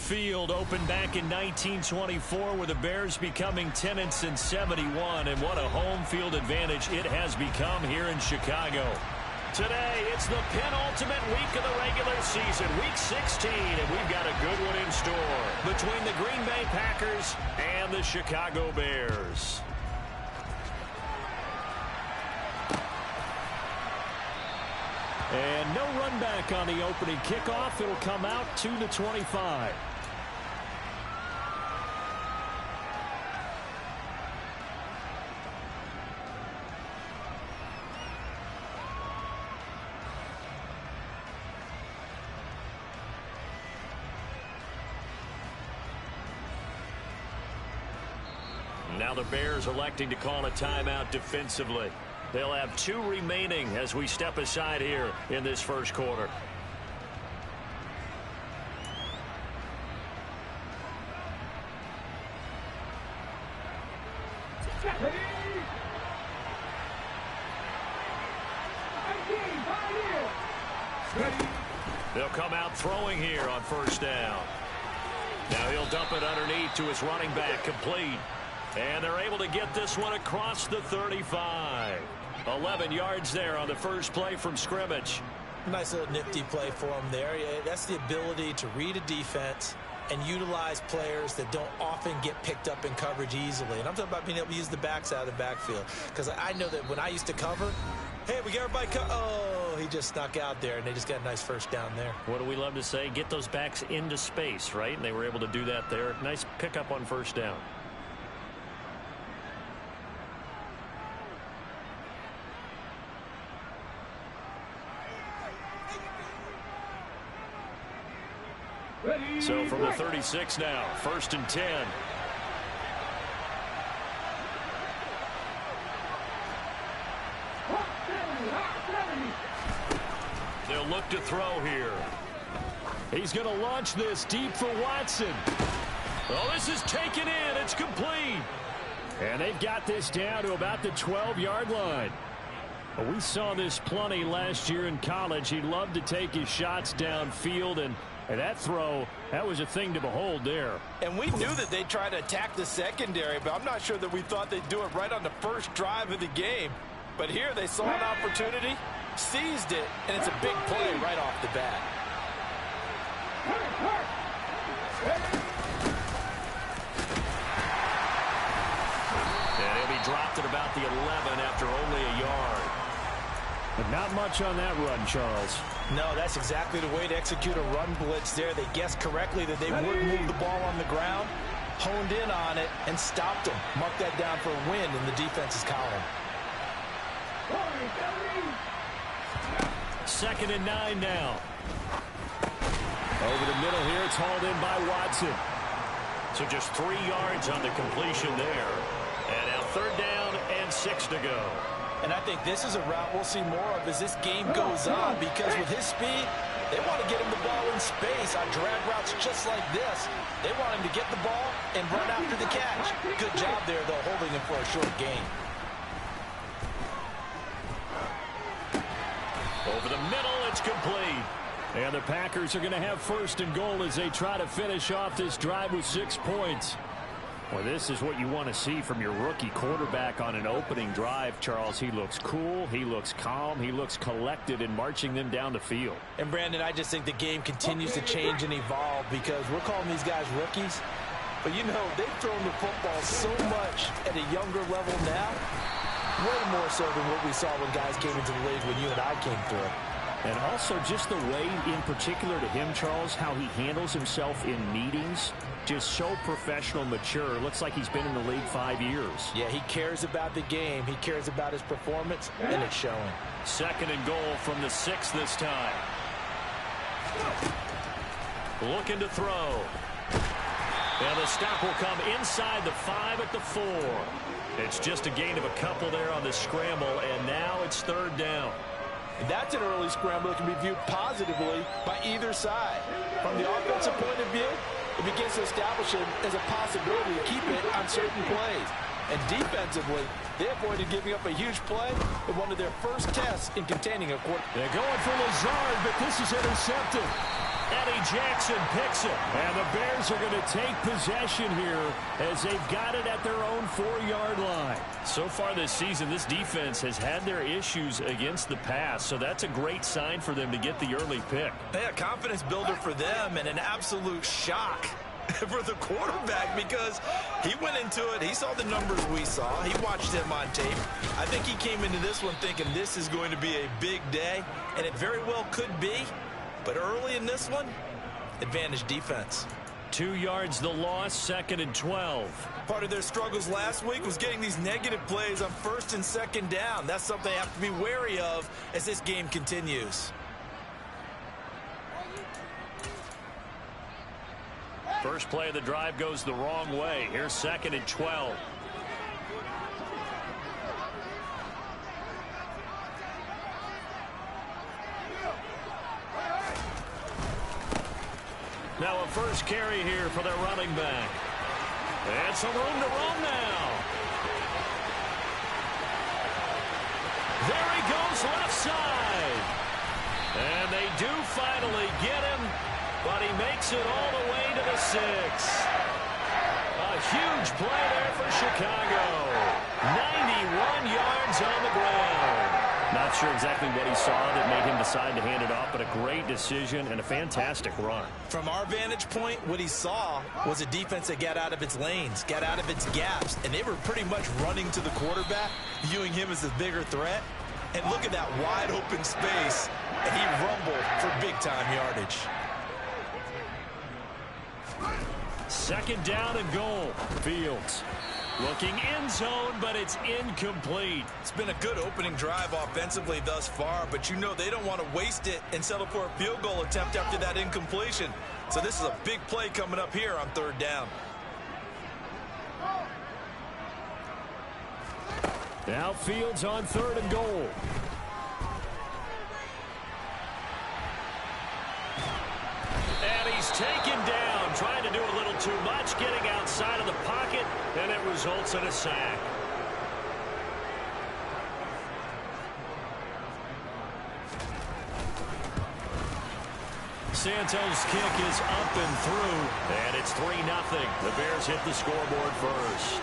Field opened back in 1924 with the Bears becoming 10-71, and what a home field advantage it has become here in Chicago. Today, it's the penultimate week of the regular season, week 16, and we've got a good one in store between the Green Bay Packers and the Chicago Bears. And no run back on the opening kickoff. It'll come out to the 25. Now the Bears electing to call a timeout defensively. They'll have 2 remaining as we step aside here in this first quarter. They'll come out throwing here on first down. Now he'll dump it underneath to his running back, complete. And they're able to get this one across the 35. 11 yards there on the first play from scrimmage. Nice little nifty play for him there. Yeah, that's the ability to read a defense and utilize players that don't often get picked up in coverage easily. And I'm talking about being able to use the backs out of the backfield. Because I know that when I used to cover, hey, we got everybody oh, he just snuck out there, and they just got a nice first down there. What do we love to say? Get those backs into space, right? And they were able to do that there. Nice pickup on first down. So from the 36 now, 1st and 10. They'll look to throw here. He's going to launch this deep for Watson. Oh, this is taken in. It's complete. And they've got this down to about the 12-yard line. We saw this plenty last year in college. He loved to take his shots downfield, and that throw, that was a thing to behold there. And we knew that they'd try to attack the secondary, but I'm not sure that we thought they'd do it right on the first drive of the game. But here they saw an opportunity, seized it, and it's a big play right off the bat. And he'll be dropped at about the 11 after only a yard. But not much on that run, Charles. No, that's exactly the way to execute a run blitz there. They guessed correctly that they would move the ball on the ground, honed in on it, and stopped them. Mark that down for a win in the defense's column. 2nd and 9 now. Over the middle here, it's hauled in by Watson. So just 3 yards on the completion there. And now 3rd down and 6 to go. And I think this is a route we'll see more of as this game goes on, because with his speed, they want to get him the ball in space on drag routes just like this. They want him to get the ball and run after the catch. Good job there, though, holding him for a short gain. Over the middle, it's complete. And the Packers are going to have 1st and goal as they try to finish off this drive with 6 points. Well, this is what you want to see from your rookie quarterback on an opening drive, Charles. He looks cool, he looks calm, he looks collected in marching them down the field. And, Brandon, I just think the game continues to change and evolve because we're calling these guys rookies. But, you know, they've thrown the football so much at a younger level now, way more so than what we saw when guys came into the league when you and I came through. And also just the way, in particular to him, Charles, how he handles himself in meetings. Just so professional, mature. Looks like he's been in the league 5 years. Yeah, he cares about the game. He cares about his performance, and it's showing. 2nd and goal from the 6 this time. Looking to throw. And the stop will come inside the 5 at the 4. It's just a gain of a couple there on the scramble, and now it's 3rd down. And that's an early scramble that can be viewed positively by either side. From the offensive point of view, it begins to establish it as a possibility to keep it on certain plays. And defensively, they avoided giving up a huge play in one of their first tests in containing a quarter. They're going for Lazard, but this is intercepted. Eddie Jackson picks it. And the Bears are going to take possession here as they've got it at their own 4-yard line. So far this season, this defense has had their issues against the pass, so that's a great sign for them to get the early pick. Yeah, confidence builder for them and an absolute shock for the quarterback because he went into it. He saw the numbers we saw. He watched them on tape. I think he came into this one thinking this is going to be a big day, and it very well could be. But early in this one, advantage defense. 2 yards the loss, 2nd and 12. Part of their struggles last week was getting these negative plays on 1st and 2nd down. That's something they have to be wary of as this game continues. First play of the drive goes the wrong way. Here's 2nd and 12. Now a first carry here for their running back. And some room to run now. There he goes left side. And they do finally get him, but he makes it all the way to the 6. A huge play there for Chicago. 91 yards on the ground. Not sure exactly what he saw that made him decide to hand it off, but a great decision and a fantastic run. From our vantage point, what he saw was a defense that got out of its lanes, got out of its gaps, and they were pretty much running to the quarterback, viewing him as the bigger threat. And look at that wide open space, and he rumbled for big-time yardage. 2nd down and goal. Fields looking end zone, but it's incomplete. It's been a good opening drive offensively thus far, but you know they don't want to waste it and settle for a field goal attempt after that incompletion. So this is a big play coming up here on 3rd down. Now Fields on 3rd and goal. And he's taken down, trying to do a little too much, getting outside of the pocket, and it results in a sack. Santos' kick is up and through, and it's 3-0. The Bears hit the scoreboard first.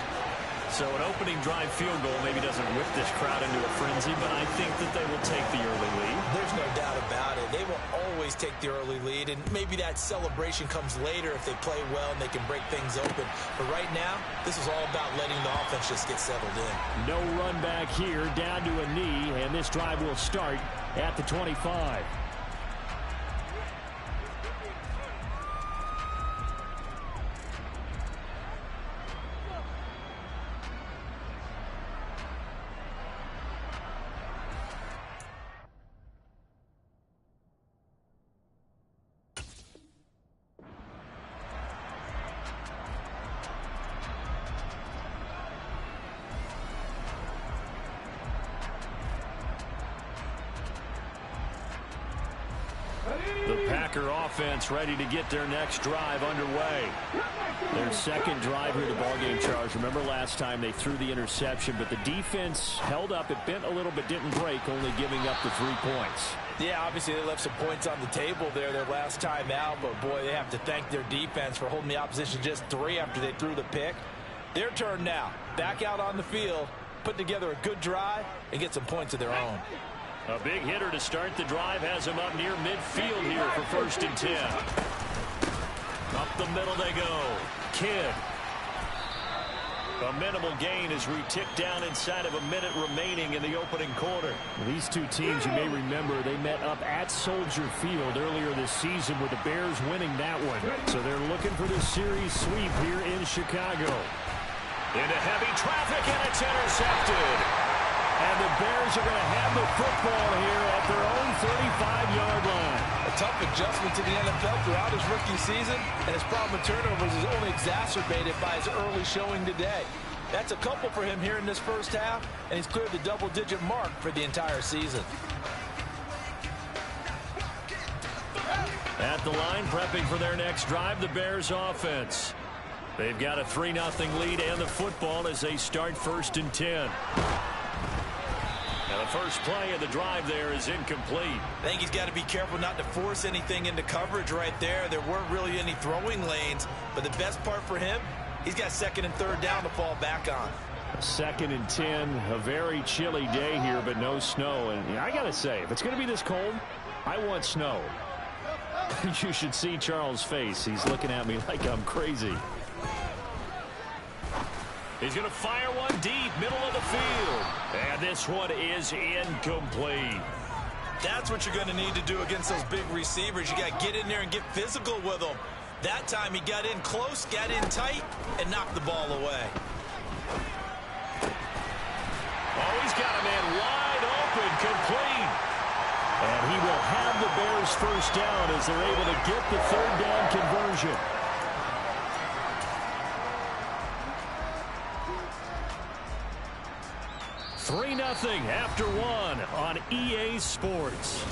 So an opening drive field goal maybe doesn't whip this crowd into a frenzy, but I think that they will take the early lead. There's no doubt about it. They will always take the early lead, and maybe that celebration comes later if they play well and they can break things open. But right now, this is all about letting the offense just get settled in. No run back here, down to a knee, and this drive will start at the 25. The Packer offense ready to get their next drive underway. Their 2nd drive here, the ballgame, Charles. Remember last time they threw the interception, but the defense held up. It bent a little bit, didn't break, only giving up the 3 points. Yeah, obviously they left some points on the table there their last time out, but boy, they have to thank their defense for holding the opposition just 3 after they threw the pick. Their turn now. Back out on the field, put together a good drive, and get some points of their own. A big hitter to start the drive has him up near midfield here for 1st and 10. Up the middle they go. Kidd. A minimal gain as we tick down inside of a minute remaining in the opening quarter. These two teams, you may remember, they met up at Soldier Field earlier this season with the Bears winning that one. So they're looking for the series sweep here in Chicago. Into heavy traffic, and it's intercepted. And the Bears are going to have the football here at their own 35-yard line. A tough adjustment to the NFL throughout his rookie season, and his problem with turnovers is only exacerbated by his early showing today. That's a couple for him here in this first half, and he's cleared the double-digit mark for the entire season. At the line, prepping for their next drive, the Bears offense. They've got a 3-0 lead and the football as they start 1st and 10. And the first play of the drive there is incomplete. I think he's got to be careful not to force anything into coverage right there. There weren't really any throwing lanes, but the best part for him, he's got second and third down to fall back on. 2nd and 10, a very chilly day here, but no snow. And I got to say, if it's going to be this cold, I want snow. You should see Charles' face. He's looking at me like I'm crazy. He's going to fire one deep, middle of the field. And this one is incomplete. That's what you're going to need to do against those big receivers. You got to get in there and get physical with them. That time he got in close, got in tight, and knocked the ball away. Oh, he's got a man wide open, complete. And he will have the Bears first down as they're able to get the third down conversion. Three 3-0 after one on EA Sports.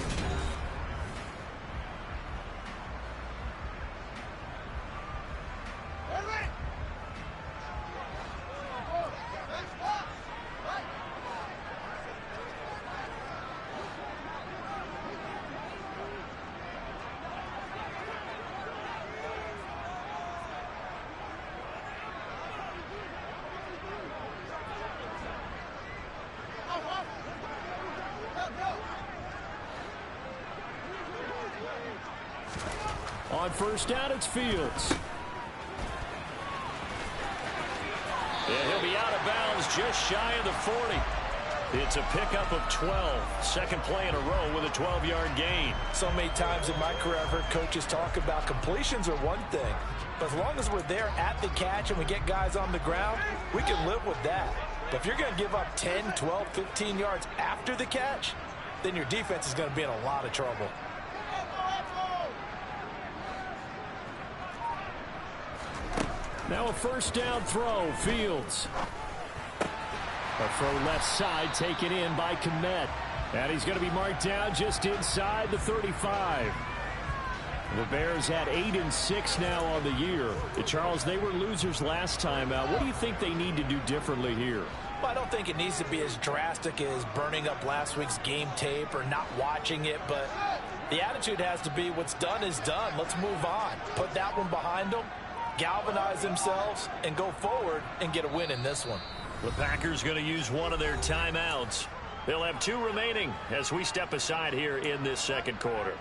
On first down, it's Fields. And he'll be out of bounds just shy of the 40. It's a pickup of 12. Second play in a row with a 12-yard gain. So many times in my career I've heard coaches talk about completions are one thing. But as long as we're there at the catch and we get guys on the ground, we can live with that. But if you're going to give up 10, 12, 15 yards after the catch, then your defense is going to be in a lot of trouble. Now a first down throw, Fields. A throw left side taken in by Kmet. And he's going to be marked down just inside the 35. The Bears at 8-6 now on the year. Charles, they were losers last time out. What do you think they need to do differently here? Well, I don't think it needs to be as drastic as burning up last week's game tape or not watching it, but the attitude has to be what's done is done. Let's move on. Put that one behind them, galvanize themselves, and go forward and get a win in this one. The Packers going to use one of their timeouts. They'll have 2 remaining as we step aside here in this second quarter.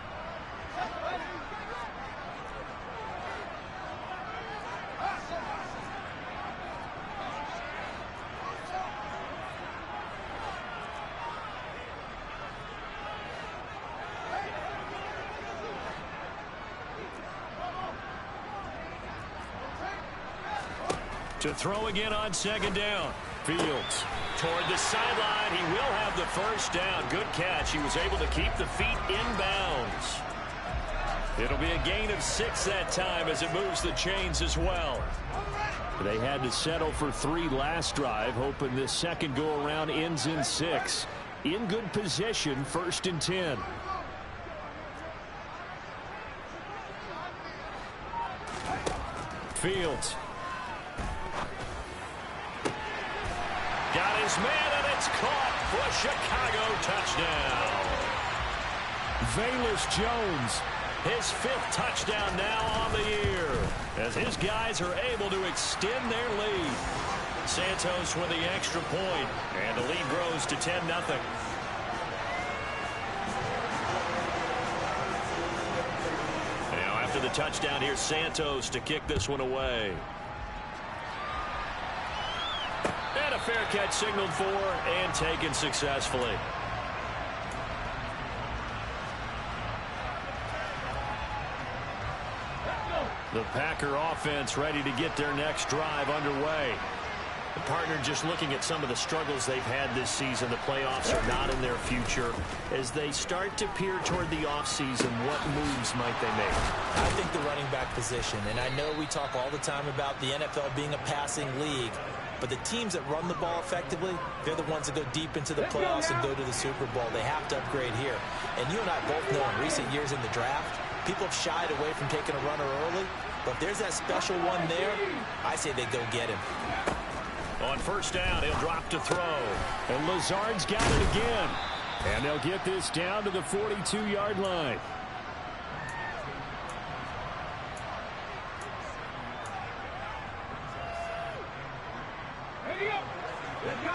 To throw again on second down. Fields toward the sideline. He will have the first down. Good catch. He was able to keep the feet in bounds. It'll be a gain of 6 that time as it moves the chains as well. They had to settle for 3 last drive, hoping this second go-around ends in 6. In good position, 1st and 10. Fields. Got his man, and it's caught for a Chicago touchdown. Velus Jones, his 5th touchdown now on the year, as his guys are able to extend their lead. Santos with the extra point, and the lead grows to 10-0. Now after the touchdown, here's Santos to kick this one away. And a fair catch signaled for and taken successfully. The Packer offense ready to get their next drive underway. The partner just looking at some of the struggles they've had this season. The playoffs are not in their future. As they start to peer toward the offseason, what moves might they make? I think the running back position, and I know we talk all the time about the NFL being a passing league, but the teams that run the ball effectively, they're the ones that go deep into the playoffs and go to the Super Bowl. They have to upgrade here. And you and I both know in recent years in the draft, people have shied away from taking a runner early, but if there's that special one there, I say they go get him. On first down, he'll drop to throw. And Lazard's got it again. And they'll get this down to the 42-yard line. Let's go.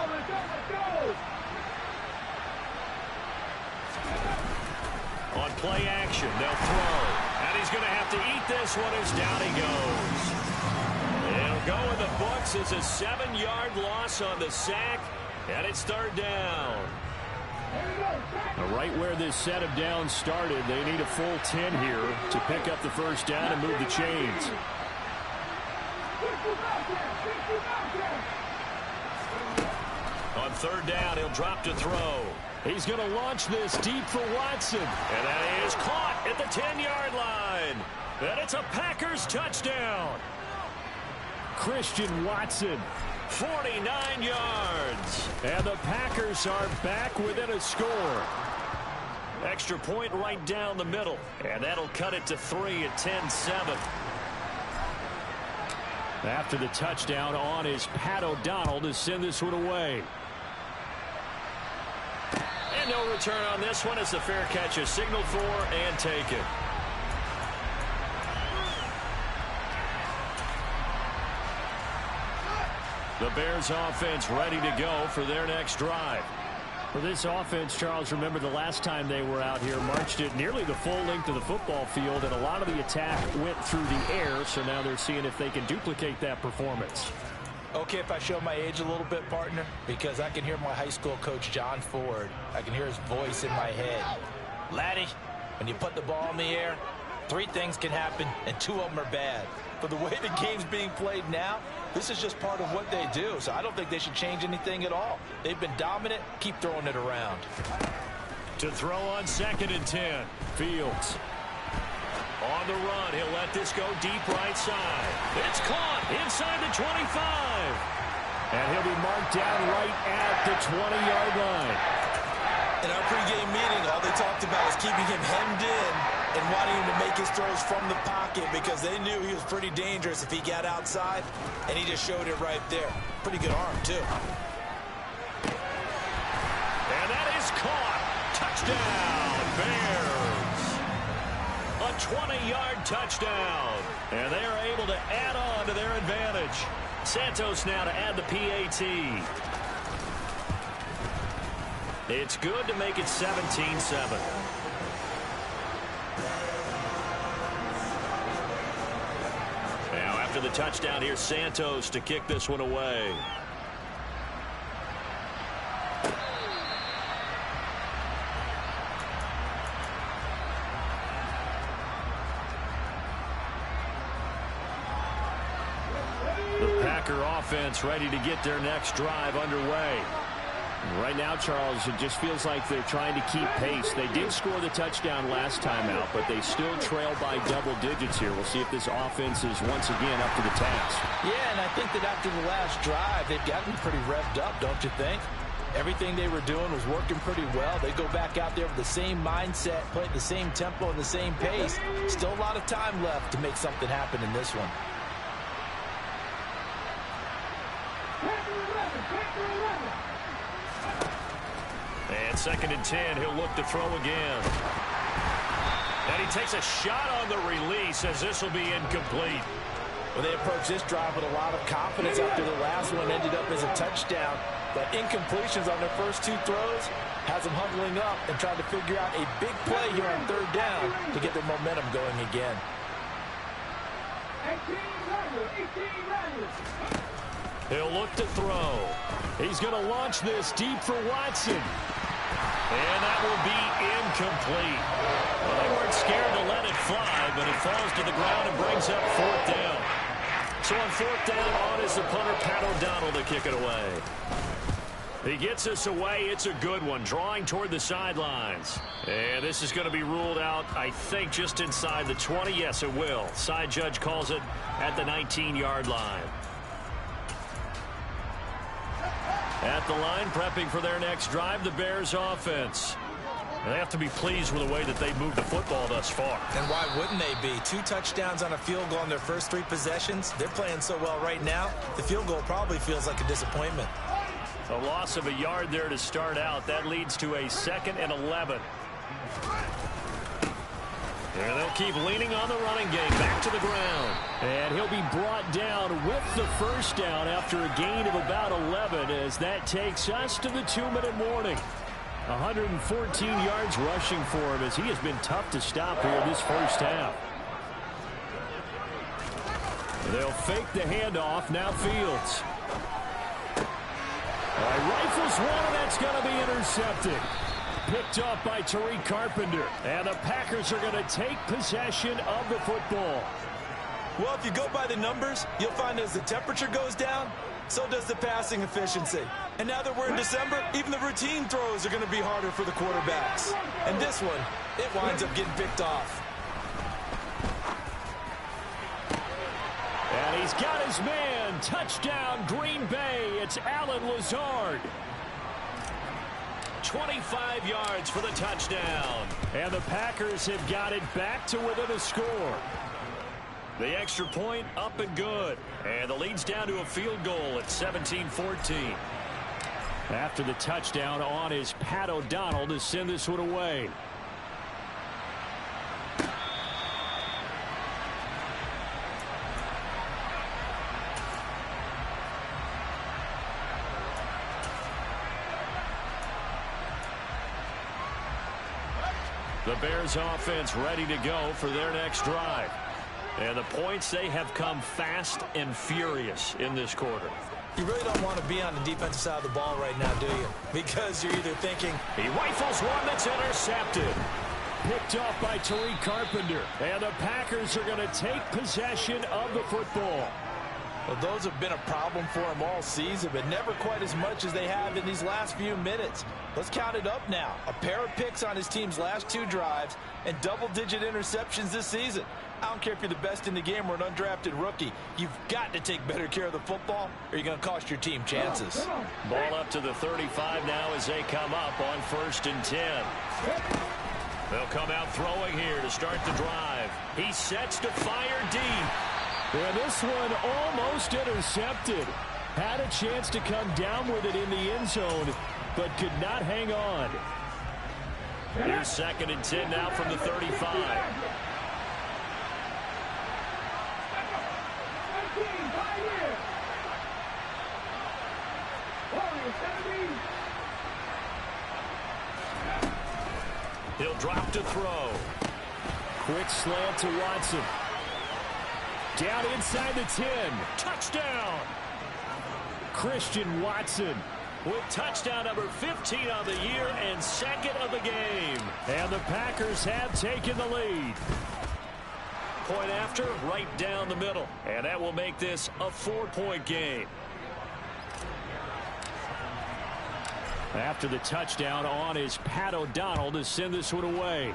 On play action, they'll throw. And he's going to have to eat this one as down he goes. It'll go in the books as a 7-yard loss on the sack. And it's third down. Right where this set of downs started, they need a full 10 here to pick up the first down and move the chains. On third down, he'll drop to throw. He's going to launch this deep for Watson. And that is caught at the 10-yard line. And it's a Packers touchdown. Christian Watson, 49 yards. And the Packers are back within a score. Extra point right down the middle. And that'll cut it to 3 at 10-7. After the touchdown on is Pat O'Donnell to send this one away. And no return on this one as the fair catch is signaled for and taken. The Bears offense ready to go for their next drive. For this offense, Charles, remember the last time they were out here, marched it nearly the full length of the football field, and a lot of the attack went through the air, so now they're seeing if they can duplicate that performance. Okay, if I show my age a little bit, partner, because I can hear my high school coach, John Ford. I can hear his voice in my head. Laddie, when you put the ball in the air, 3 things can happen, and 2 of them are bad. For the way the game's being played now, this is just part of what they do, so I don't think they should change anything at all. They've been dominant. Keep throwing it around. To throw on 2nd and 10, Fields. On the run, he'll let this go deep right side. It's caught inside the 25. And he'll be marked down right at the 20-yard line. In our pregame meeting, all they talked about was keeping him hemmed in and wanting him to make his throws from the pocket because they knew he was pretty dangerous if he got outside, and he just showed it right there. Pretty good arm, too. And that is caught. Touchdown, Bears. A 20-yard touchdown. And they are able to add on to their advantage. Santos now to add the PAT. It's good to make it 17-7. Now after the touchdown, here's Santos to kick this one away. The Packer offense ready to get their next drive underway. Right now, Charles, it just feels like they're trying to keep pace. They did score the touchdown last time out, but they still trail by double digits here. We'll see if this offense is once again up to the task. Yeah, and I think that after the last drive, they've gotten pretty revved up, don't you think? Everything they were doing was working pretty well. They go back out there with the same mindset, play at the same tempo and the same pace. Still a lot of time left to make something happen in this one. And 2nd and 10, he'll look to throw again. And he takes a shot on the release as this will be incomplete. Well, they approached this drive with a lot of confidence after the last one ended up as a touchdown. But incompletions on their first 2 throws has them huddling up and trying to figure out a big play here on 3rd down to get their momentum going again. 18 He'll look to throw. He's going to launch this deep for Watson. And that will be incomplete. Well, they weren't scared to let it fly, but it falls to the ground and brings up 4th down. So on 4th down, on is the punter, Pat O'Donnell, to kick it away. He gets us away. It's a good one, drawing toward the sidelines. And this is going to be ruled out, I think, just inside the 20. Yes, it will. Side judge calls it at the 19-yard line. At the line, prepping for their next drive, the Bears offense. And they have to be pleased with the way that they moved the football thus far. And why wouldn't they be? 2 touchdowns on a field goal in their first 3 possessions. They're playing so well right now, the field goal probably feels like a disappointment. A loss of a yard there to start out. That leads to a 2nd and 11. And they'll keep leaning on the running game back to the ground. And he'll be brought down with the first down after a gain of about 11 as that takes us to the 2-minute warning. 114 yards rushing for him as he has been tough to stop here this first half. They'll fake the handoff. Now Fields. Rifles one, and that's going to be intercepted. Picked up by Tariq Carpenter. And the Packers are going to take possession of the football. Well, if you go by the numbers, you'll find as the temperature goes down, so does the passing efficiency. And now that we're in December, even the routine throws are going to be harder for the quarterbacks. And this one, it winds up getting picked off. And he's got his man. Touchdown, Green Bay. It's Allen Lazard. 25 yards for the touchdown. And the Packers have got it back to within a score. The extra point up and good. And the lead's down to a field goal at 17-14. After the touchdown on is Pat O'Donnell to send this one away. The Bears offense ready to go for their next drive. And the points, they have come fast and furious in this quarter. You really don't want to be on the defensive side of the ball right now, do you? Because you're either thinking, he rifles one that's intercepted. Picked off by Tariq Carpenter. And the Packers are going to take possession of the football. Well, those have been a problem for them all season, but never quite as much as they have in these last few minutes. Let's count it up now. A pair of picks on his team's last 2 drives and double-digit interceptions this season. I don't care if you're the best in the game or an undrafted rookie. You've got to take better care of the football or you're going to cost your team chances. Ball up to the 35 now as they come up on 1st and 10. They'll come out throwing here to start the drive. He sets to fire deep. And this one almost intercepted. Had a chance to come down with it in the end zone, but could not hang on. Here's 2nd and 10 now from the 35. He'll drop to throw. Quick slant to Watson. Down inside the 10. Touchdown. Christian Watson with touchdown number 15 on the year and 2nd of the game. And the Packers have taken the lead. Point after, right down the middle. And that will make this a 4-point game. After the touchdown on is Pat O'Donnell to send this one away.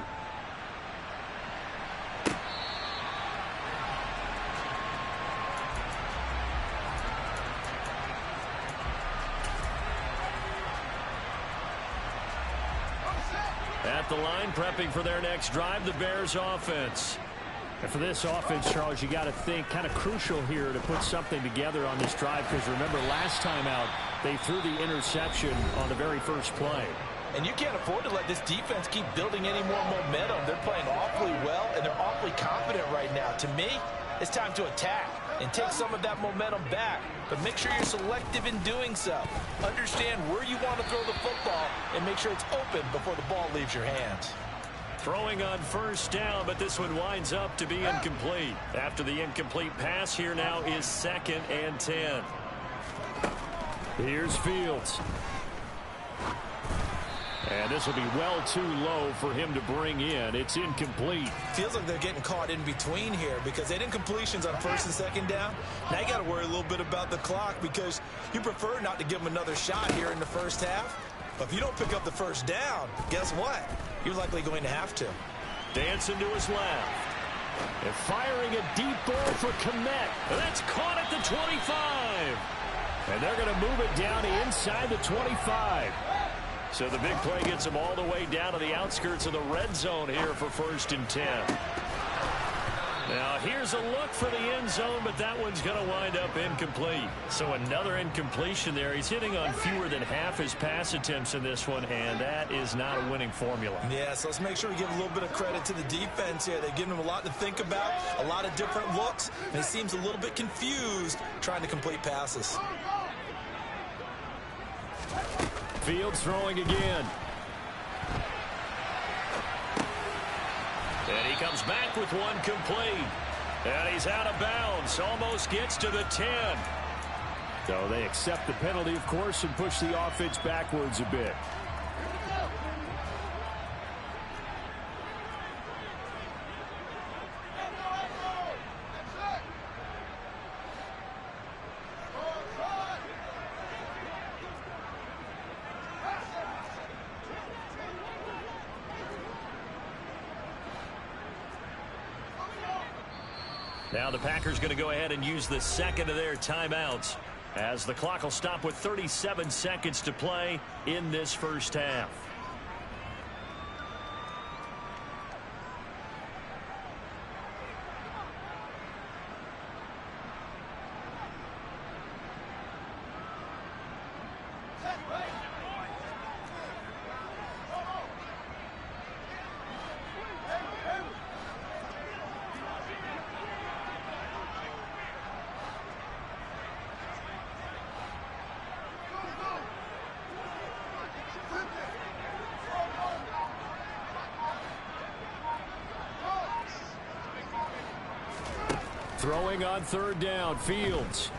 At the line, prepping for their next drive, the Bears offense. And for this offense, Charles, you got to think kind of crucial here to put something together on this drive, because remember last time out they threw the interception on the very first play. And you can't afford to let this defense keep building any more momentum. They're playing awfully well, and they're awfully confident right now. To me, it's time to attack and take some of that momentum back. But make sure you're selective in doing so. Understand where you want to throw the football and make sure it's open before the ball leaves your hands. Throwing on 1st down, but this one winds up to be incomplete. After the incomplete pass, here now is 2nd and 10. Here's Fields. And this will be well too low for him to bring in. It's incomplete. Feels like they're getting caught in between here because they did completions on 1st and 2nd down. Now you got to worry a little bit about the clock because you prefer not to give them another shot here in the first half. But if you don't pick up the 1st down, guess what? You're likely going to have to. Dancing to his left. And firing a deep ball for Kmet. That's caught at the 25. And they're going to move it down inside the 25. So the big play gets him all the way down to the outskirts of the red zone here for 1st and 10. Now here's a look for the end zone, but that one's going to wind up incomplete. So another incompletion there. He's hitting on fewer than half his pass attempts in this one, and that is not a winning formula. Yeah, so let's make sure we give a little bit of credit to the defense here. They've given him a lot to think about, a lot of different looks, and he seems a little bit confused trying to complete passes. Fields throwing again. And he comes back with one complete. And he's out of bounds. Almost gets to the 10. So they accept the penalty, of course, and push the offense backwards a bit. Now the Packers going to go ahead and use the second of their timeouts as the clock will stop with 37 seconds to play in this first half. Throwing on 3rd down, Fields.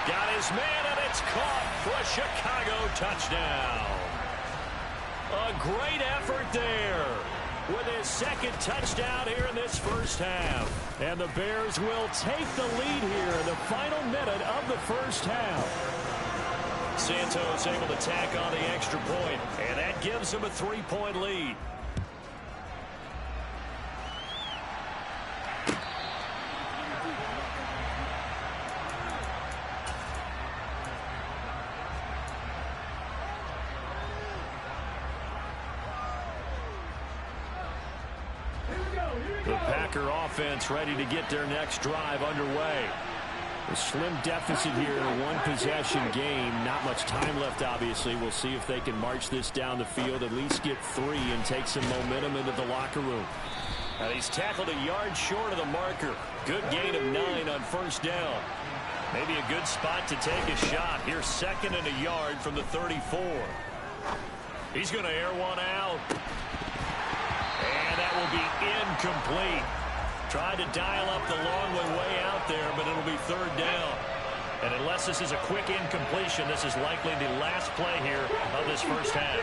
Got his man, and it's caught for a Chicago touchdown. A great effort there with his second touchdown here in this first half. And the Bears will take the lead here in the final minute of the first half. Santos able to tack on the extra point, and that gives him a 3-point lead. The Packer offense ready to get their next drive underway. A slim deficit here in a one-possession game. Not much time left, obviously. We'll see if they can march this down the field, at least get 3 and take some momentum into the locker room. He's tackled a yard short of the marker. Good gain of 9 on 1st down. Maybe a good spot to take a shot. Here's 2nd and a yard from the 34. He's going to air one out. And that will be incomplete. Tried to dial up the long way out there, but it'll be 3rd down. And unless this is a quick incompletion, this is likely the last play here of this first half.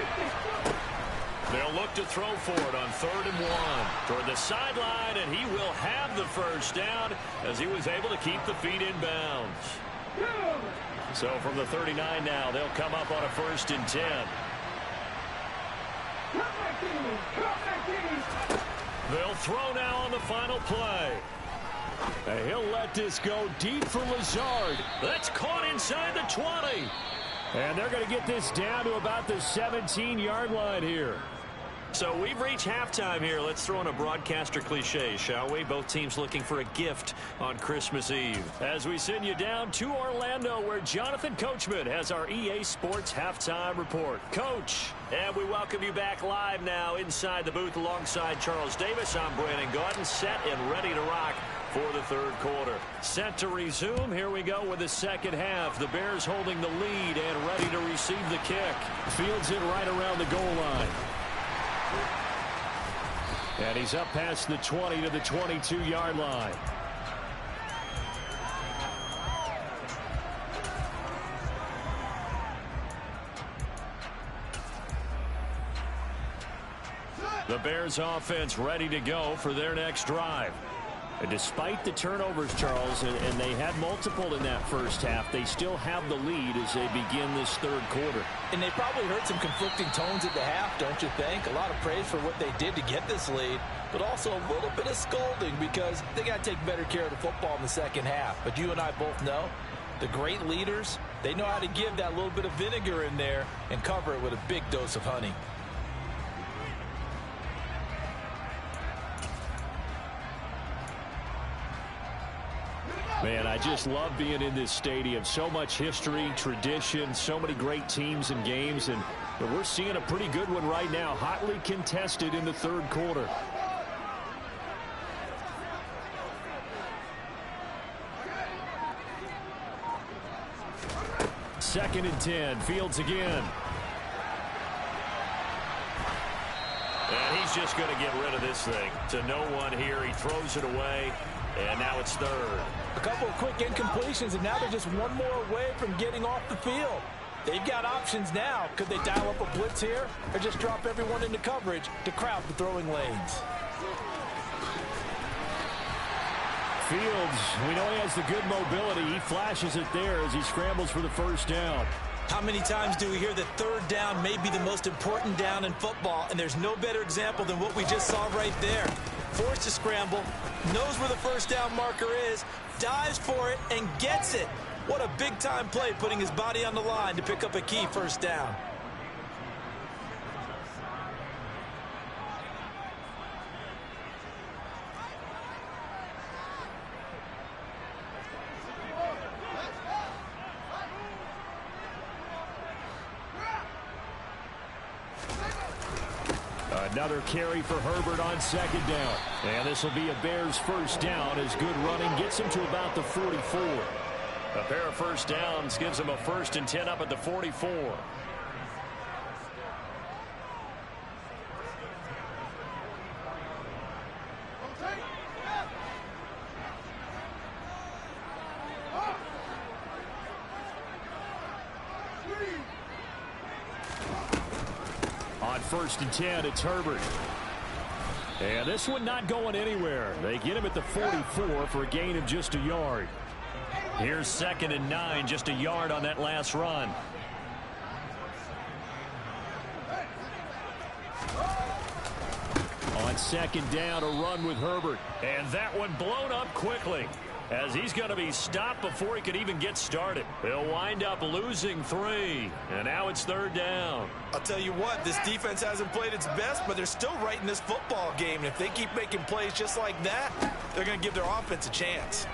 They'll look to throw for it on 3rd and 1. Toward the sideline, and he will have the first down as he was able to keep the feet in bounds. So from the 39 now, they'll come up on a 1st and 10. They'll throw now on the final play. And he'll let this go deep for Lazard. That's caught inside the 20. And they're going to get this down to about the 17-yard line here. So we've reached halftime here. Let's throw in a broadcaster cliche, shall we? Both teams looking for a gift on Christmas Eve. As we send you down to Orlando, where Jonathan Coachman has our EA Sports Halftime Report. Coach, and we welcome you back live now inside the booth alongside Charles Davis. I'm Brandon Gaudin, set and ready to rock for the 3rd quarter. Set to resume. Here we go with the second half. The Bears holding the lead and ready to receive the kick. Fields it right around the goal line. And he's up past the 20 to the 22-yard line. The Bears offense ready to go for their next drive. And despite the turnovers, Charles, and they had multiple in that first half, they still have the lead as they begin this 3rd quarter. And they probably heard some conflicting tones at the half, don't you think? A lot of praise for what they did to get this lead, but also a little bit of scolding because they got to take better care of the football in the second half. But you and I both know the great leaders They know how to give that little bit of vinegar in there and cover it with a big dose of honey. Man, I just love being in this stadium. So much history, tradition, so many great teams and games, and we're seeing a pretty good one right now, hotly contested in the third quarter. Second and 10, Fields again. And he's just going to get rid of this thing to no one here. He throws it away, and now it's third. A couple of quick incompletions, and now they're just one more away from getting off the field. They've got options now. Could they dial up a blitz here or just drop everyone into coverage to crowd the throwing lanes? Fields, we know he has the good mobility. He flashes it there as he scrambles for the first down. How many times do we hear that third down may be the most important down in football, and there's no better example than what we just saw right there. Forced to scramble, knows where the first down marker is, dives for it, and gets it. What a big-time play, putting his body on the line to pick up a key first down. Another carry for Herbert on second down. And this will be a Bears first down as good running gets him to about the 44. A pair of first downs gives him a 1st and 10 up at the 44. On 1st and 10, it's Herbert. And this one not going anywhere. They get him at the 44 for a gain of just a yard. Here's 2nd and 9, just a yard on that last run. On 2nd down, a run with Herbert. And that one blown up quickly, as he's going to be stopped before he could even get started. They'll wind up losing 3, and now it's 3rd down. I'll tell you what, this defense hasn't played its best, but they're still right in this football game. And if they keep making plays just like that, they're going to give their offense a chance.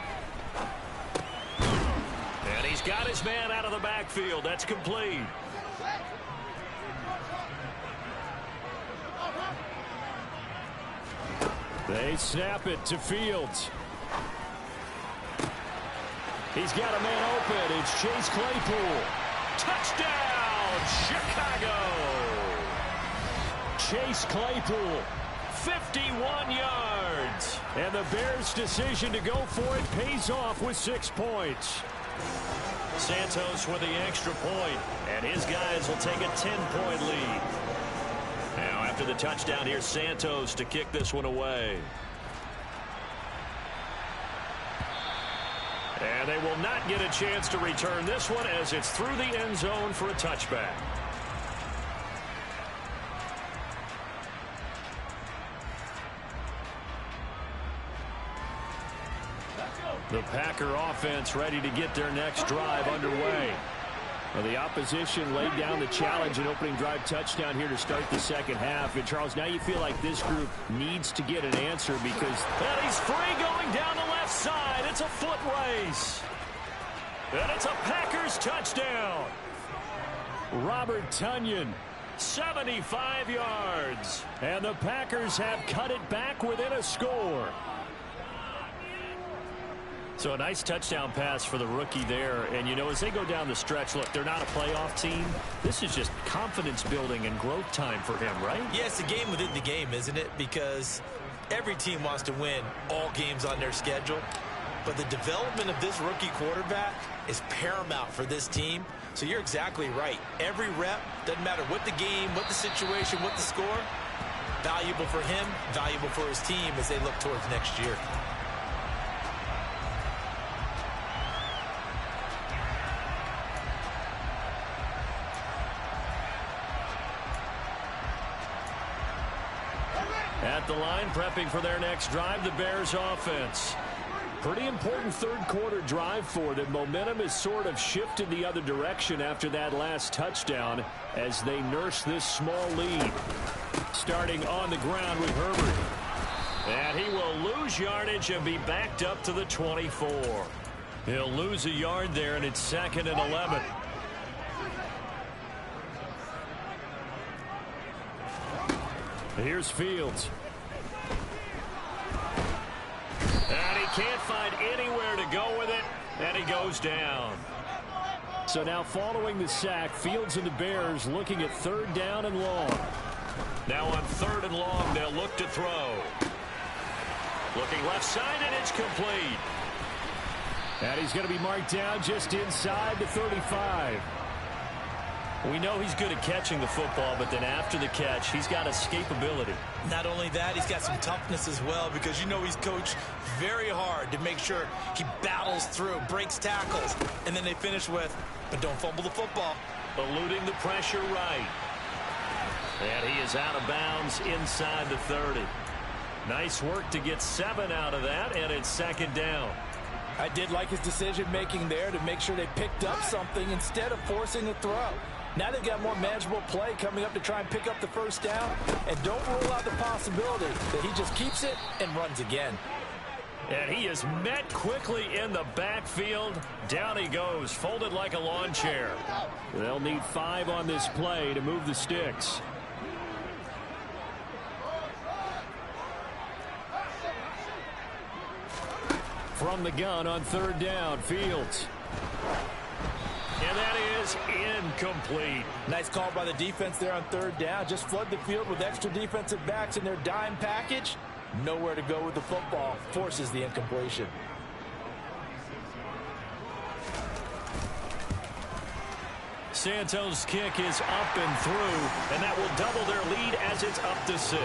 And he's got his man out of the backfield. That's complete. They snap it to Fields. He's got a man open. It's Chase Claypool. Touchdown, Chicago. Chase Claypool, 51 yards. And the Bears' decision to go for it pays off with 6 points. Santos with the extra point, and his guys will take a 10-point lead. Now, after the touchdown, here's Santos to kick this one away. And they will not get a chance to return this one as it's through the end zone for a touchback. The Packer offense ready to get their next drive underway. Well, the opposition laid down the challenge and opening drive touchdown here to start the second half. And, Charles, now you feel like this group needs to get an answer because and he's free going down the left side. It's a foot race. And it's a Packers touchdown. Robert Tonyan, 75 yards. And the Packers have cut it back within a score. So a nice touchdown pass for the rookie there. And, you know, as they go down the stretch, look, they're not a playoff team. This is just confidence building and growth time for him, right? Yeah, it's a game within the game, isn't it? Because every team wants to win all games on their schedule. But the development of this rookie quarterback is paramount for this team. So you're exactly right. Every rep, doesn't matter what the game, what the situation, what the score, valuable for him, valuable for his team as they look towards next year. At the line, prepping for their next drive, the Bears offense. Pretty important third-quarter drive for them. Momentum has sort of shifted the other direction after that last touchdown as they nurse this small lead. Starting on the ground with Herbert. And he will lose yardage and be backed up to the 24. He'll lose a yard there, and it's 2nd and 11. Here's Fields. And he can't find anywhere to go with it, and he goes down. So now following the sack, Fields and the Bears looking at 3rd down and long. Now on 3rd and long, they'll look to throw. Looking left side, and it's complete. And he's going to be marked down just inside the 35. We know he's good at catching the football, but then after the catch, he's got escapability. Not only that, he's got some toughness as well, because you know he's coached very hard to make sure he battles through, breaks tackles, and then they finish with, but don't fumble the football. Eluding the pressure right. And he is out of bounds inside the 30. Nice work to get 7 out of that, and it's 2nd down. I did like his decision-making there to make sure they picked up something instead of forcing a throw. Now they've got more manageable play coming up to try and pick up the 1st down, and don't rule out the possibility that he just keeps it and runs again. And he is met quickly in the backfield. Down he goes, folded like a lawn chair. They'll need 5 on this play to move the sticks. From the gun on 3rd down, Fields. And that is incomplete. Nice call by the defense there on 3rd down. Just flood the field with extra defensive backs in their dime package. Nowhere to go with the football. Forces the incompletion. Santos' kick is up and through, and that will double their lead as it's up to 6.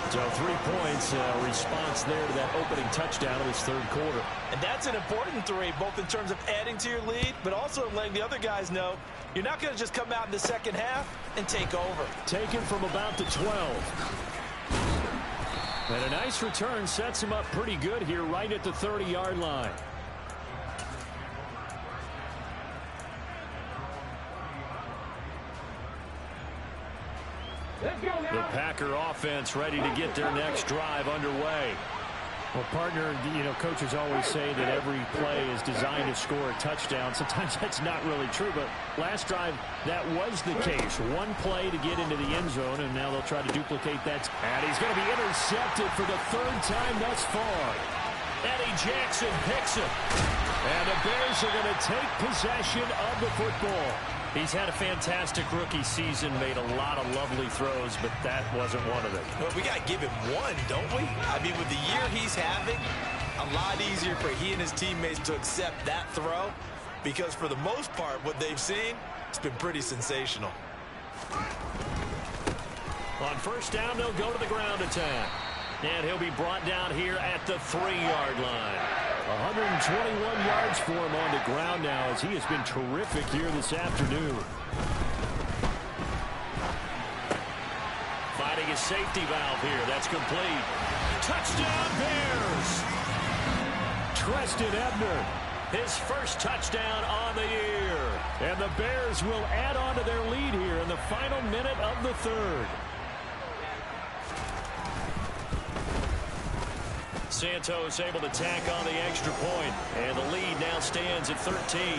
So 3 points, response there to that opening touchdown of this 3rd quarter. And that's an important 3, both in terms of adding to your lead, but also letting the other guys know you're not going to just come out in the 2nd half and take over. Taken from about the 12. And a nice return sets him up pretty good here right at the 30-yard line. The Packer offense ready to get their next drive underway. Well, partner, coaches always say that every play is designed to score a touchdown. Sometimes that's not really true, but last drive, that was the case. One play to get into the end zone, and now they'll try to duplicate that. And he's going to be intercepted for the 3rd time thus far. Eddie Jackson picks it. And the Bears are going to take possession of the football. He's had a fantastic rookie season, made a lot of lovely throws, but that wasn't one of them. Well, we got to give him one, don't we? I mean, with the year he's having, a lot easier for he and his teammates to accept that throw, because for the most part, what they've seen, it's been pretty sensational. On 1st down, they'll go to the ground attack. And he'll be brought down here at the 3-yard line. 121 yards for him on the ground now as he has been terrific here this afternoon. Finding a safety valve here. That's complete. Touchdown, Bears! Treston Ebner, his 1st touchdown on the year. And the Bears will add on to their lead here in the final minute of the 3rd. Santos able to tack on the extra point, and the lead now stands at 13.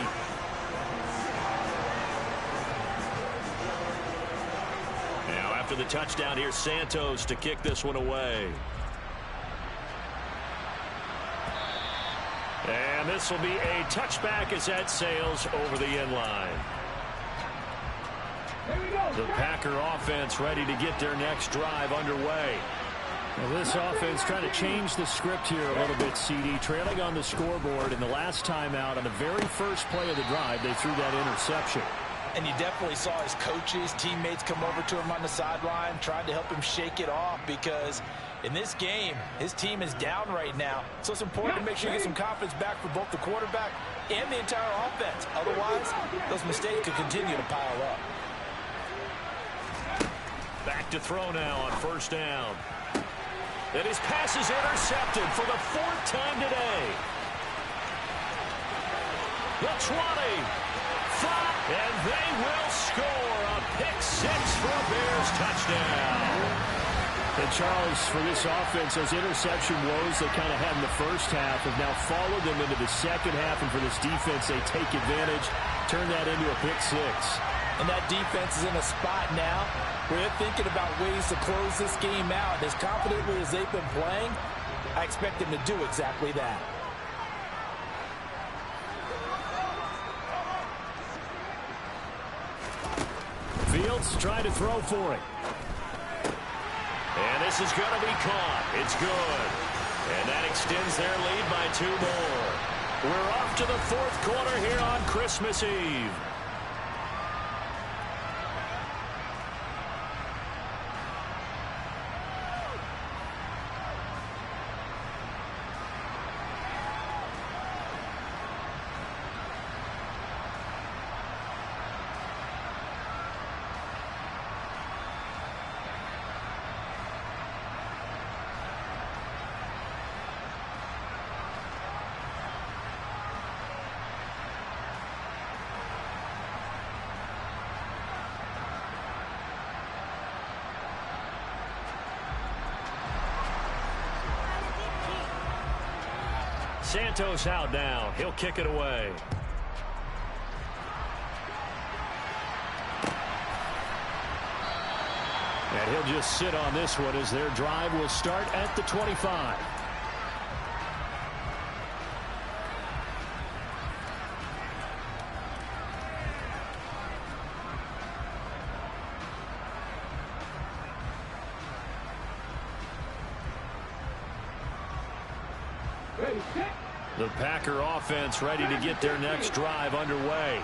Now after the touchdown, here's Santos to kick this one away. And this will be a touchback as that sails over the end line. The Packer offense ready to get their next drive underway. Well, this offense trying to change the script here a little bit, CD. Trailing on the scoreboard, and the last time out on the very first play of the drive, they threw that interception. And you definitely saw his coaches, teammates come over to him on the sideline, trying to help him shake it off, because in this game, his team is down right now. So it's important to make sure you get some confidence back for both the quarterback and the entire offense. Otherwise, those mistakes could continue to pile up. Back to throw now on 1st down. And his pass is intercepted for the 4th time today. The 20. 5. And they will score a pick six for a Bears touchdown. And Charles, for this offense, those interception woes they kind of had in the first half have now followed them into the second half. And for this defense, they take advantage, turn that into a pick six. And that defense is in a spot now where they're thinking about ways to close this game out. As confidently as they've been playing, I expect them to do exactly that. Fields trying to throw for it. And this is going to be caught. It's good. And that extends their lead by 2 more. We're off to the fourth quarter here on Christmas Eve. Santos out now. He'll kick it away. And he'll just sit on this one as their drive will start at the 25. The Packer offense ready to get their next drive underway.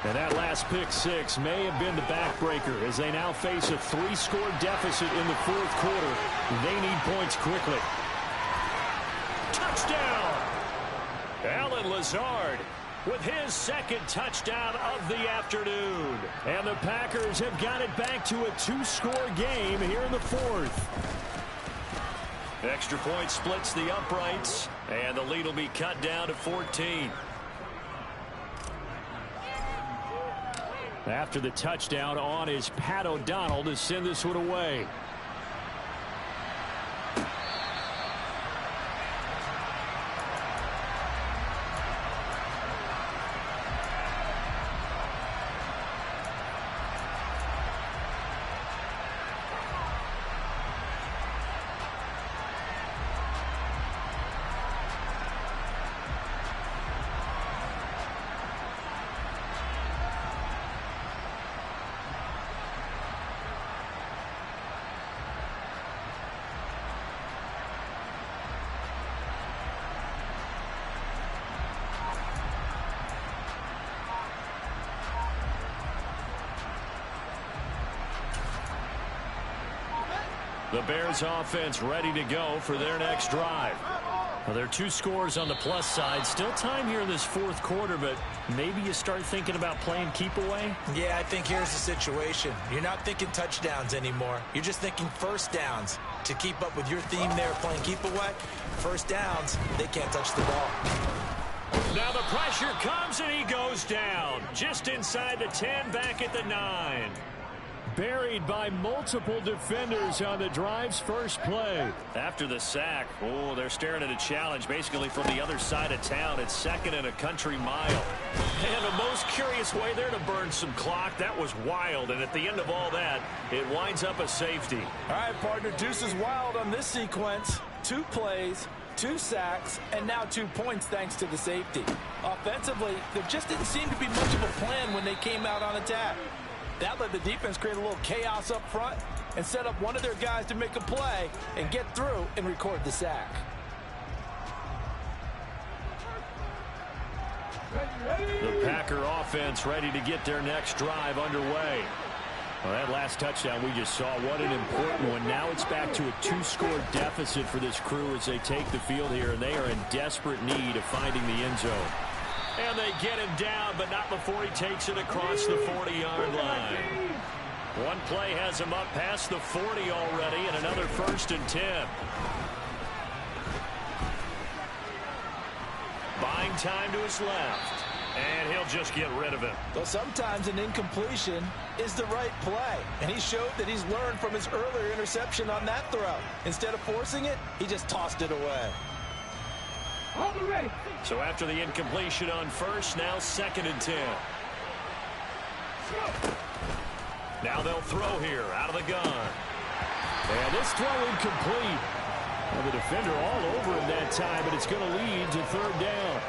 And that last pick six may have been the backbreaker as they now face a 3-score deficit in the fourth quarter. They need points quickly. Touchdown! Allen Lazard with his second touchdown of the afternoon. And the Packers have got it back to a 2-score game here in the fourth. Extra point splits the uprights, and the lead will be cut down to 14. After the touchdown on is Pat O'Donnell to send this one away. The Bears offense ready to go for their next drive. Well, there are 2 scores on the plus side. Still time here in this fourth quarter, but maybe you start thinking about playing keep away? Yeah, I think here's the situation. You're not thinking touchdowns anymore. You're just thinking first downs. To keep up with your theme there, playing keep away, first downs, they can't touch the ball. Now the pressure comes and he goes down. Just inside the 10, back at the 9. Buried by multiple defenders on the drive's first play. After the sack, oh, they're staring at a challenge basically from the other side of town. It's second and a country mile. And the most curious way there to burn some clock. That was wild. And at the end of all that, it winds up a safety. All right, partner, deuce is wild on this sequence. 2 plays, 2 sacks, and now 2 points thanks to the safety. Offensively, there just didn't seem to be much of a plan when they came out on attack. That let the defense create a little chaos up front and set up one of their guys to make a play and get through and record the sack. The Packer offense ready to get their next drive underway. Well, that last touchdown we just saw, what an important one. Now it's back to a 2-score deficit for this crew as they take the field here, and they are in desperate need of finding the end zone. And they get him down, but not before he takes it across the 40-yard line. One play has him up past the 40 already, and another 1st and 10. Buying time to his left. And he'll just get rid of it. Well, sometimes an incompletion is the right play. And he showed that he's learned from his earlier interception on that throw. Instead of forcing it, he just tossed it away. So after the incompletion on first, now 2nd and 10. Now they'll throw here out of the gun. And this throw incomplete. Well, the defender all over him that time, but it's going to lead to 3rd down.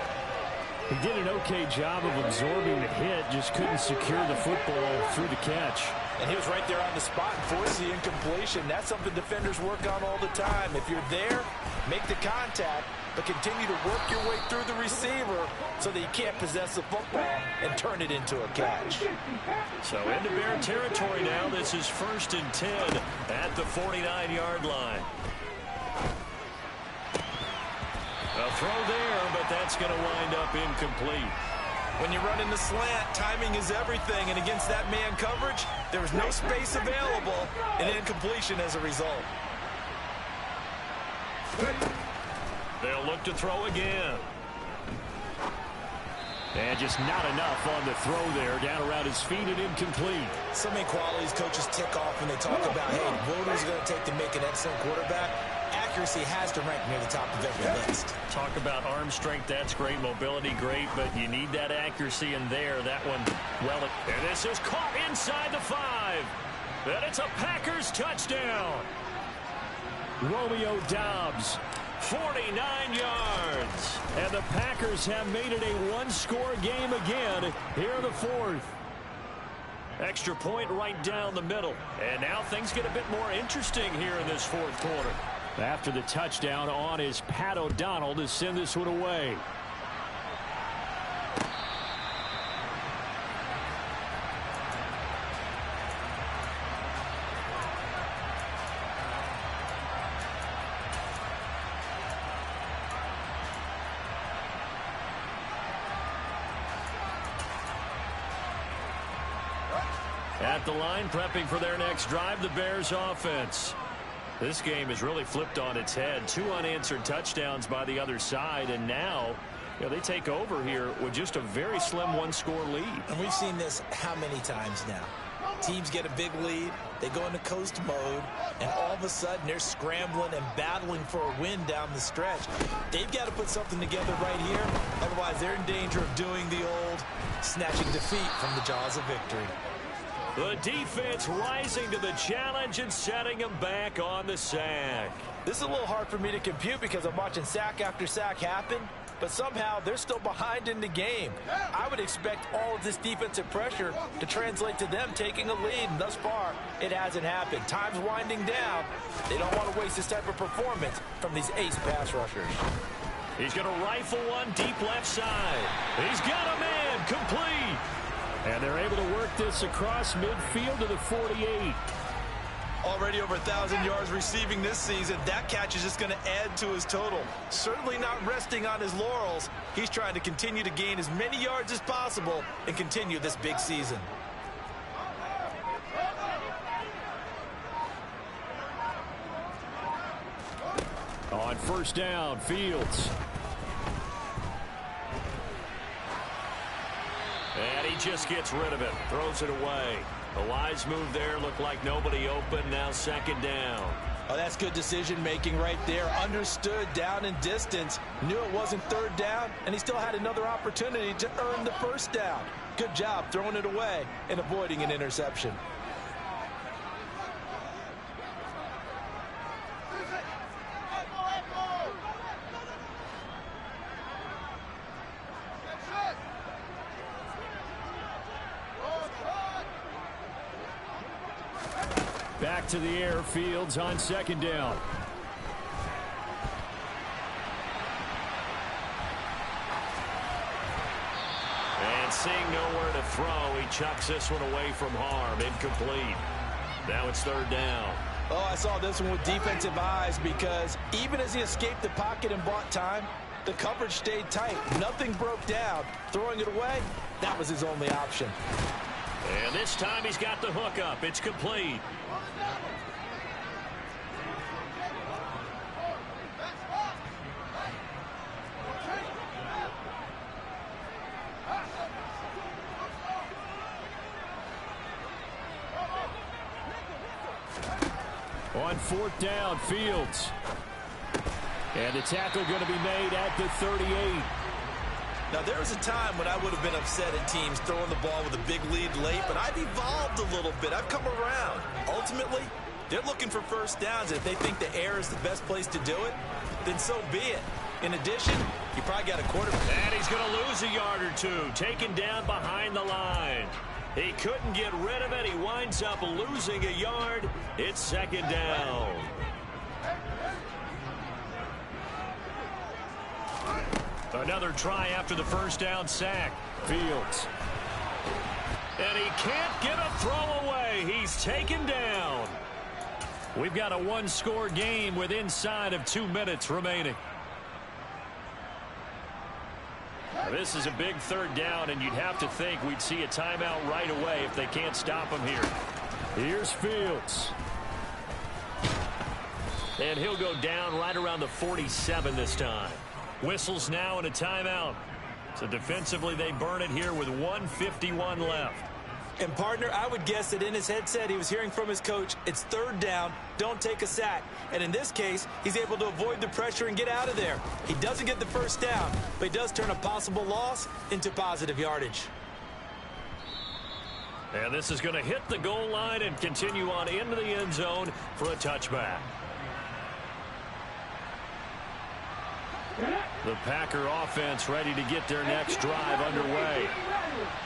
He did an okay job of absorbing the hit, just couldn't secure the football through the catch. And he was right there on the spot and forced the incompletion. That's something defenders work on all the time. If you're there, make the contact, but continue to work your way through the receiver so that you can't possess the football and turn it into a catch. So into Bear territory now. This is 1st and 10 at the 49-yard line. A throw there, but that's going to wind up incomplete. When you run in the slant, timing is everything, and against that man coverage, there was no space available, and incompletion as a result. They'll look to throw again. And just not enough on the throw there. Down around his feet and incomplete. So many qualities coaches tick off when they talk about, hey, what is it going to take to make an excellent quarterback? Accuracy has to rank near the top of every list. Talk about arm strength, that's great. Mobility, great, but you need that accuracy in there. That one, well, and this is caught inside the 5. And it's a Packers touchdown. Romeo Doubs, 49 yards. And the Packers have made it a one-score game again here in the 4th. Extra point right down the middle. And now things get a bit more interesting here in this 4th quarter. After the touchdown on is Pat O'Donnell to send this one away. At the line, prepping for their next drive, the Bears offense. This game has really flipped on its head. 2 unanswered touchdowns by the other side, and now they take over here with just a very slim one-score lead. And we've seen this how many times now? Teams get a big lead, they go into coast mode, and all of a sudden they're scrambling and battling for a win down the stretch. They've got to put something together right here, otherwise they're in danger of doing the old snatching defeat from the jaws of victory. The defense rising to the challenge and setting them back on the sack. This is a little hard for me to compute because I'm watching sack after sack happen, but somehow they're still behind in the game. I would expect all of this defensive pressure to translate to them taking a lead, and thus far, it hasn't happened. Time's winding down. They don't want to waste this type of performance from these ace pass rushers. He's going to rifle one deep left side. He's got a man complete. And they're able to work this across midfield to the 48. Already over 1,000 yards receiving this season. That catch is just going to add to his total. Certainly not resting on his laurels. He's trying to continue to gain as many yards as possible and continue this big season. On 1st down, Fields. And he just gets rid of it, throws it away. A wise move there, looked like nobody open, now 2nd down. Oh, that's good decision-making right there. Understood down and distance, knew it wasn't 3rd down, and he still had another opportunity to earn the 1st down. Good job throwing it away and avoiding an interception. Back to the air, Fields on 2nd down. And seeing nowhere to throw, he chucks this one away from harm. Incomplete. Now it's 3rd down. Oh, I saw this one with defensive eyes because even as he escaped the pocket and bought time, the coverage stayed tight. Nothing broke down. Throwing it away, that was his only option. And this time he's got the hook up. It's complete. On 4th down, Fields. And the tackle going to be made at the 38. Now, there was a time when I would have been upset at teams throwing the ball with a big lead late, but I've evolved a little bit. I've come around. Ultimately, they're looking for first downs, and if they think the air is the best place to do it, then so be it. In addition, you probably got a quarterback. And he's going to lose a yard or two, taken down behind the line. He couldn't get rid of it. He winds up losing a yard. It's 2nd down. Another try after the first down sack. Fields. And he can't get a throw away. He's taken down. We've got a one-score game with inside of 2 minutes remaining. This is a big 3rd down, and you'd have to think we'd see a timeout right away if they can't stop him here. Here's Fields. And he'll go down right around the 47 this time. Whistles now and a timeout. So defensively, they burn it here with 1:51 left. And, partner, I would guess that in his headset he was hearing from his coach, it's 3rd down, don't take a sack. And in this case, he's able to avoid the pressure and get out of there. He doesn't get the first down, but he does turn a possible loss into positive yardage. And this is going to hit the goal line and continue on into the end zone for a touchback. The Packer offense ready to get their next drive underway.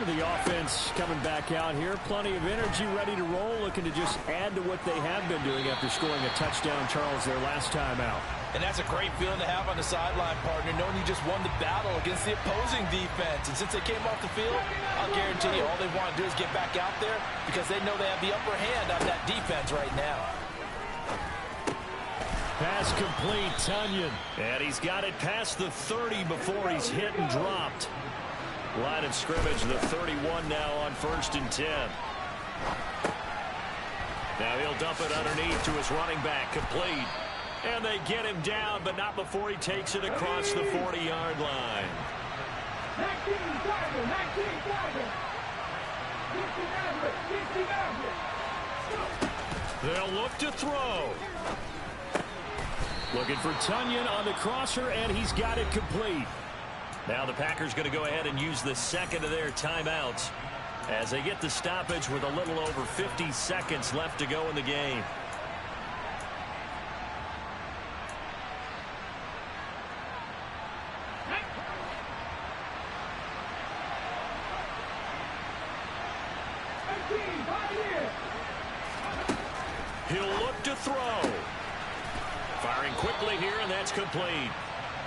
The offense coming back out here. Plenty of energy, ready to roll, looking to just add to what they have been doing after scoring a touchdown, Charles, their last time out. And that's a great feeling to have on the sideline, partner, knowing you just won the battle against the opposing defense. And since they came off the field, I'll guarantee you all they want to do is get back out there because they know they have the upper hand on that defense right now. Pass complete, Tunyon. And he's got it past the 30 before he's hit and dropped. Line of scrimmage, the 31 now on 1st and 10. Now he'll dump it underneath to his running back, complete. And they get him down, but not before he takes it across the 40-yard line. 19 tackle. They'll look to throw. Looking for Tunyon on the crosser, and he's got it complete. Now the Packers going to go ahead and use the second of their timeouts as they get the stoppage with a little over 50 seconds left to go in the game. He'll look to throw. Firing quickly here, and that's complete.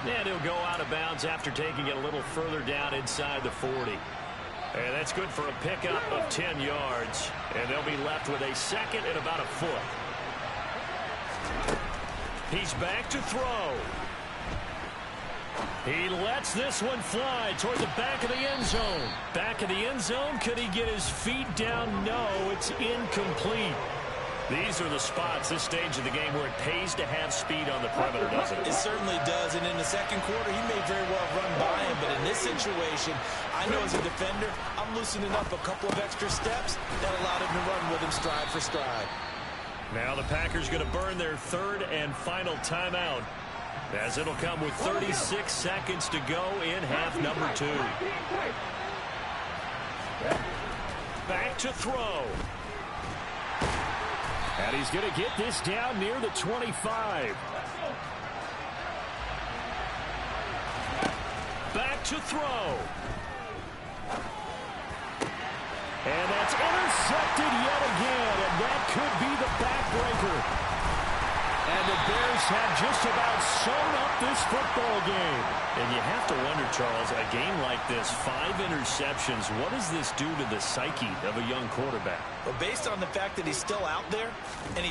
And he'll go out of bounds after taking it a little further down inside the 40. And that's good for a pickup of 10 yards. And they'll be left with a second and about a foot. He's back to throw. He lets this one fly toward the back of the end zone. Back of the end zone. Could he get his feet down? No, it's incomplete. These are the spots, this stage of the game, where it pays to have speed on the perimeter, doesn't it? It certainly does, and in the second quarter, he may very well run by him, but in this situation, I know as a defender, I'm loosening up a couple of extra steps that allowed him to run with him stride for stride. Now the Packers going to burn their 3rd and final timeout, as it'll come with 36 seconds to go in half number 2. Back to throw. And he's going to get this down near the 25. Back to throw. And that's intercepted yet again, and that could be the backbreaker. And the Bears have just about sewn up this football game. And you have to wonder, Charles, a game like this, 5 interceptions, what does this do to the psyche of a young quarterback? But based on the fact that he's still out there and he